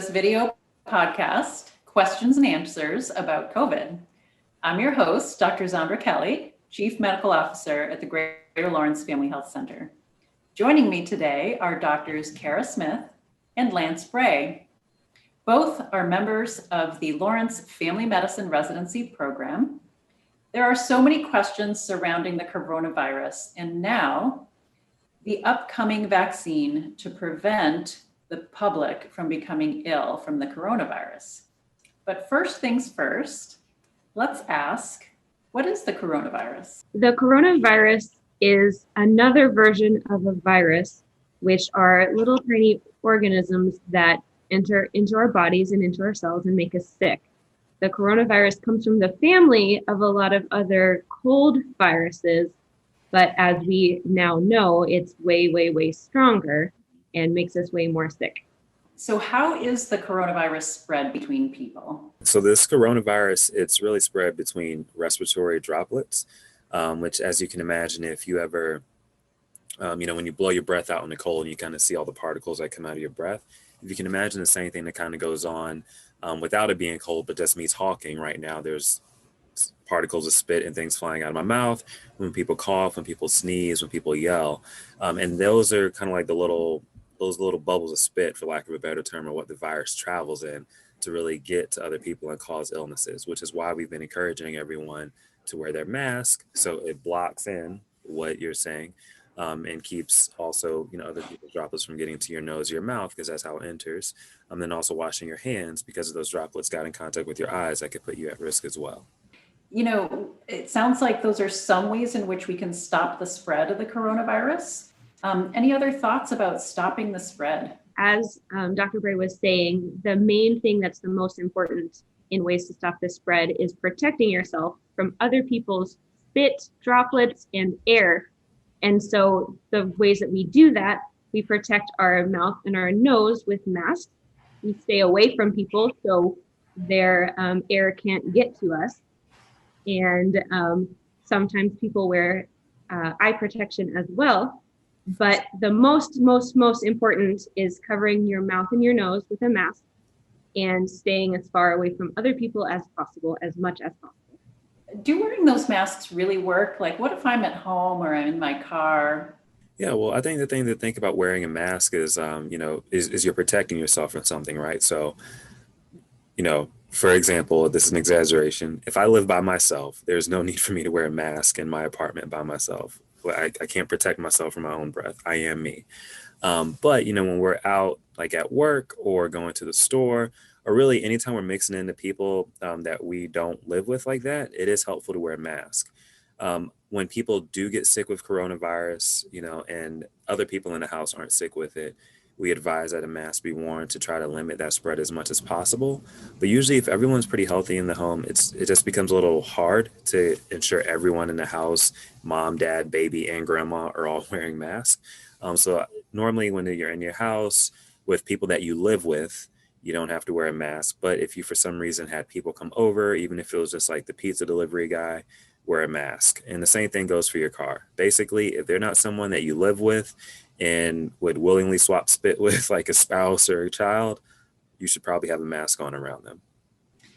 this video podcast, Questions and Answers about COVID. I'm your host, Dr. Zandra Kelly, Chief Medical Officer at the Greater Lawrence Family Health Center. Joining me today are Doctors Kara Smith and Lance Bray. Both are members of the Lawrence Family Medicine Residency Program. There are so many questions surrounding the coronavirus and now the upcoming vaccine to prevent the public from becoming ill from the coronavirus. But first things first, let's ask, what is the coronavirus? The coronavirus is another version of a virus, which are little tiny organisms that enter into our bodies and into our cells and make us sick. The coronavirus comes from the family of a lot of other cold viruses, but as we now know, it's way, way, way stronger and makes us way more sick. So how is the coronavirus spread between people? So this coronavirus, it's really spread between respiratory droplets, which, as you can imagine, if you ever, when you blow your breath out in the cold, you kind of see all the particles that come out of your breath. If you can imagine the same thing that kind of goes on without it being cold, but just me talking right now, there's particles of spit and things flying out of my mouth when people cough, when people sneeze, when people yell. And those are kind of like those little bubbles of spit, for lack of a better term, are what the virus travels in to really get to other people and cause illnesses, which is why we've been encouraging everyone to wear their mask so it blocks in what you're saying and keeps also, other people's droplets from getting to your nose, your mouth, because that's how it enters. And then also washing your hands because if those droplets got in contact with your eyes, that could put you at risk as well. It sounds like those are some ways in which we can stop the spread of the coronavirus. Any other thoughts about stopping the spread? As Dr. Bray was saying, the main thing that's the most important in ways to stop the spread is protecting yourself from other people's spit, droplets, and air. And so the ways that we do that, we protect our mouth and our nose with masks. We stay away from people so their air can't get to us. And sometimes people wear eye protection as well. But the most important is covering your mouth and your nose with a mask and staying as far away from other people as possible, as much as possible. Do wearing those masks really work? Like, what if I'm at home or I'm in my car? Yeah, well, I think the thing to think about wearing a mask is, is you're protecting yourself from something, right? So, for example, this is an exaggeration. If I live by myself, there's no need for me to wear a mask in my apartment by myself. I can't protect myself from my own breath. I am me. But, when we're out like at work or going to the store or really anytime we're mixing into people that we don't live with like that, it is helpful to wear a mask. When people do get sick with coronavirus, and other people in the house aren't sick with it, we advise that a mask be worn to try to limit that spread as much as possible. But usually if everyone's pretty healthy in the home, it just becomes a little hard to ensure everyone in the house, mom, dad, baby, and grandma are all wearing masks. So normally when you're in your house with people that you live with, you don't have to wear a mask. But if you for some reason had people come over, even if it was just like the pizza delivery guy, wear a mask. And the same thing goes for your car. Basically, if they're not someone that you live with and would willingly swap spit with, like a spouse or a child, you should probably have a mask on around them.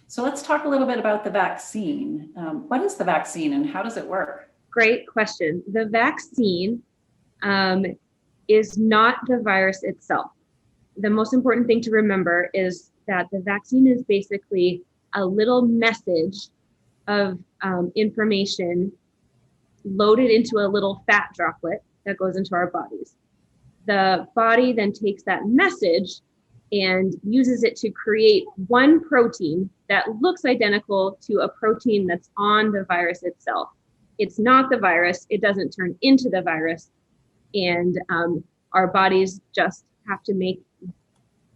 So let's talk a little bit about the vaccine. What is the vaccine and how does it work? Great question. The vaccine is not the virus itself. The most important thing to remember is that the vaccine is basically a little message of information loaded into a little fat droplet that goes into our bodies. The body then takes that message and uses it to create one protein that looks identical to a protein that's on the virus itself. It's not the virus. It doesn't turn into the virus. And our bodies just have to make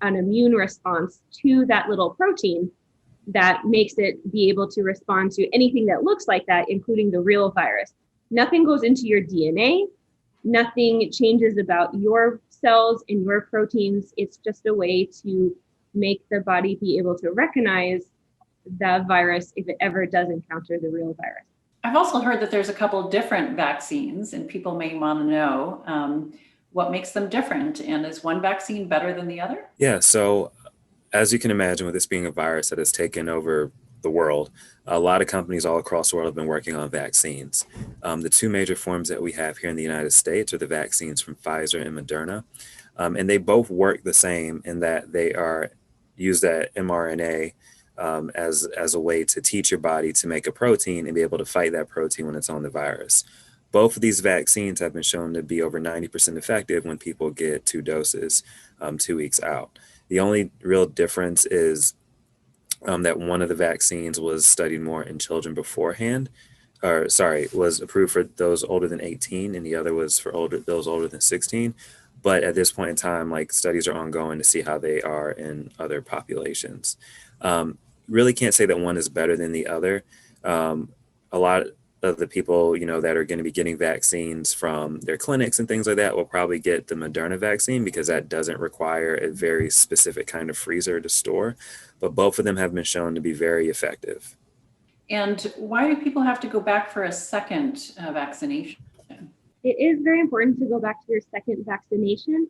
an immune response to that little protein that makes it be able to respond to anything that looks like that, including the real virus. Nothing goes into your DNA. Nothing changes about your cells and your proteins. It's just a way to make the body be able to recognize the virus if it ever does encounter the real virus. I've also heard that there's a couple different vaccines and people may want to know what makes them different. And is one vaccine better than the other? Yeah, so as you can imagine, with this being a virus that has taken over the world, a lot of companies all across the world have been working on vaccines. The two major forms that we have here in the United States are the vaccines from Pfizer and Moderna. And they both work the same in that they are use that mRNA as a way to teach your body to make a protein and be able to fight that protein when it's on the virus. Both of these vaccines have been shown to be over 90% effective when people get two doses 2 weeks out. The only real difference is that one of the vaccines was studied more in children beforehand, or sorry, was approved for those older than 18, and the other was for those older than 16. But at this point in time, like studies are ongoing to see how they are in other populations. Really can't say that one is better than the other. A lot of the people, that are going to be getting vaccines from their clinics and things like that will probably get the Moderna vaccine because that doesn't require a very specific kind of freezer to store. But both of them have been shown to be very effective. And why do people have to go back for a second vaccination? It is very important to go back to your second vaccination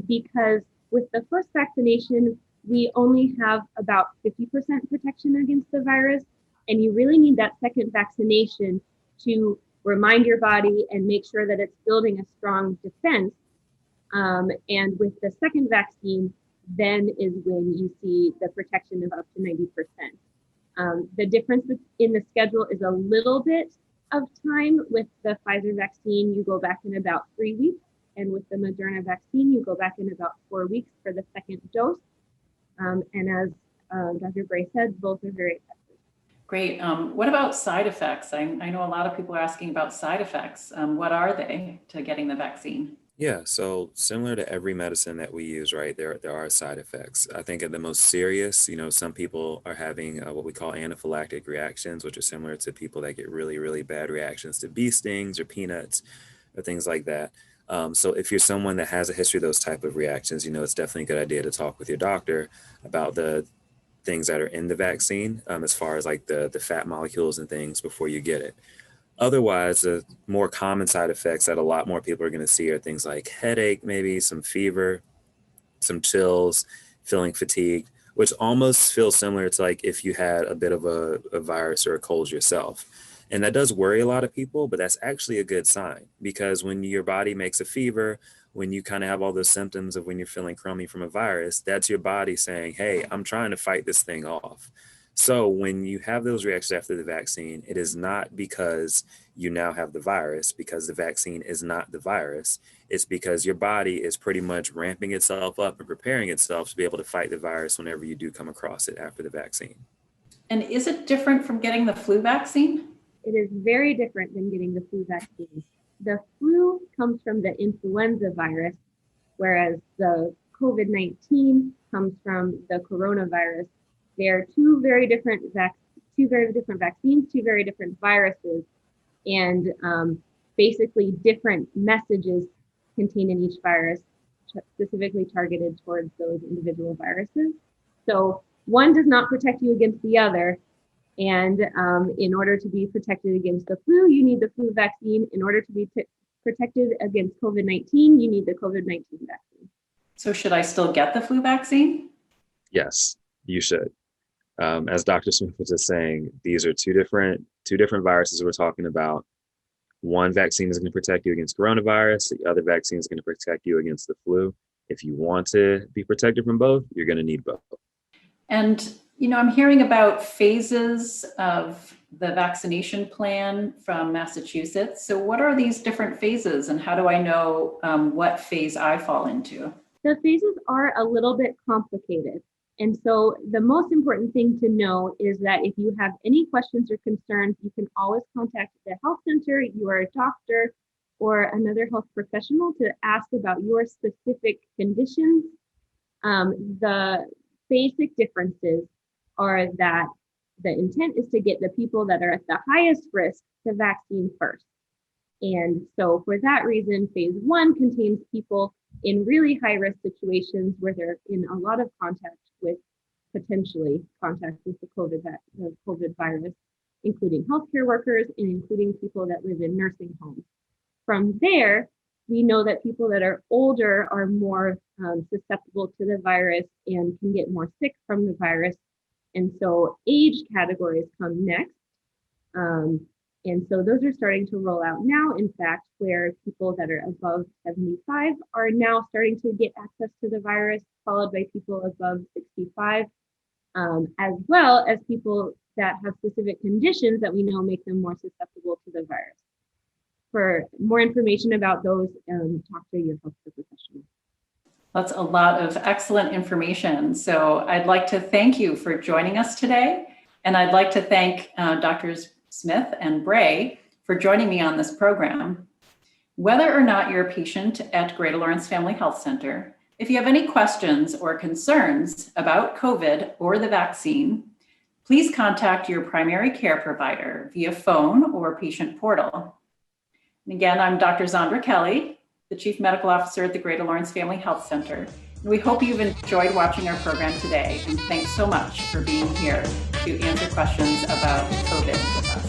because with the first vaccination, we only have about 50% protection against the virus. And you really need that second vaccination to remind your body and make sure that it's building a strong defense. And with the second vaccine, then is when you see the protection of up to 90%. The difference in the schedule is a little bit of time. With the Pfizer vaccine, you go back in about 3 weeks. And with the Moderna vaccine, you go back in about 4 weeks for the second dose. And as Dr. Bray said, both are very effective. Great. What about side effects? I know a lot of people are asking about side effects. What are they to getting the vaccine? Yeah, so similar to every medicine that we use, right, there are side effects. I think at the most serious, some people are having what we call anaphylactic reactions, which are similar to people that get really, really bad reactions to bee stings or peanuts or things like that. So if you're someone that has a history of those type of reactions, it's definitely a good idea to talk with your doctor about the things that are in the vaccine, as far as like the fat molecules and things before you get it. Otherwise, the more common side effects that a lot more people are going to see are things like headache, maybe some fever, some chills, feeling fatigued, which almost feels similar to like if you had a bit of a virus or a cold yourself. And that does worry a lot of people, but that's actually a good sign because when your body makes a fever, when you kind of have all those symptoms of when you're feeling crummy from a virus, that's your body saying, hey, I'm trying to fight this thing off. So when you have those reactions after the vaccine, it is not because you now have the virus, because the vaccine is not the virus. It's because your body is pretty much ramping itself up and preparing itself to be able to fight the virus whenever you do come across it after the vaccine. And is it different from getting the flu vaccine? It is very different than getting the flu vaccine. The flu comes from the influenza virus, whereas the COVID-19 comes from the coronavirus. They are two very different vaccines, two very different viruses, and basically different messages contained in each virus, specifically targeted towards those individual viruses. So one does not protect you against the other. And in order to be protected against the flu, you need the flu vaccine. In order to be protected against COVID-19, you need the COVID-19 vaccine. So should I still get the flu vaccine? Yes, you should. As Dr. Smith was just saying, these are two different viruses we're talking about. One vaccine is going to protect you against coronavirus. The other vaccine is going to protect you against the flu. If you want to be protected from both, you're going to need both. And, I'm hearing about phases of the vaccination plan from Massachusetts. So what are these different phases and how do I know what phase I fall into? The phases are a little bit complicated. And so the most important thing to know is that if you have any questions or concerns, you can always contact the health center, your doctor, or another health professional to ask about your specific conditions. The basic differences are that the intent is to get the people that are at the highest risk the vaccine first. And so for that reason, phase 1 contains people in really high risk situations where they're in a lot of potentially contact with the COVID virus, including healthcare workers and including people that live in nursing homes. From there, We know that people that are older are more susceptible to the virus and can get more sick from the virus. And so age categories come next. And so those are starting to roll out now, in fact, where people that are above 75 are now starting to get access to the virus, followed by people above 65, as well as people that have specific conditions that we know make them more susceptible to the virus. For more information about those, talk to your healthcare professional. That's a lot of excellent information. So I'd like to thank you for joining us today. And I'd like to thank Drs. Smith and Bray for joining me on this program. Whether or not you're a patient at Greater Lawrence Family Health Center, if you have any questions or concerns about COVID or the vaccine, please contact your primary care provider via phone or patient portal. And again, I'm Dr. Zandra Kelly, the Chief Medical Officer at the Greater Lawrence Family Health Center. And we hope you've enjoyed watching our program today. And thanks so much for being here to answer questions about COVID with us.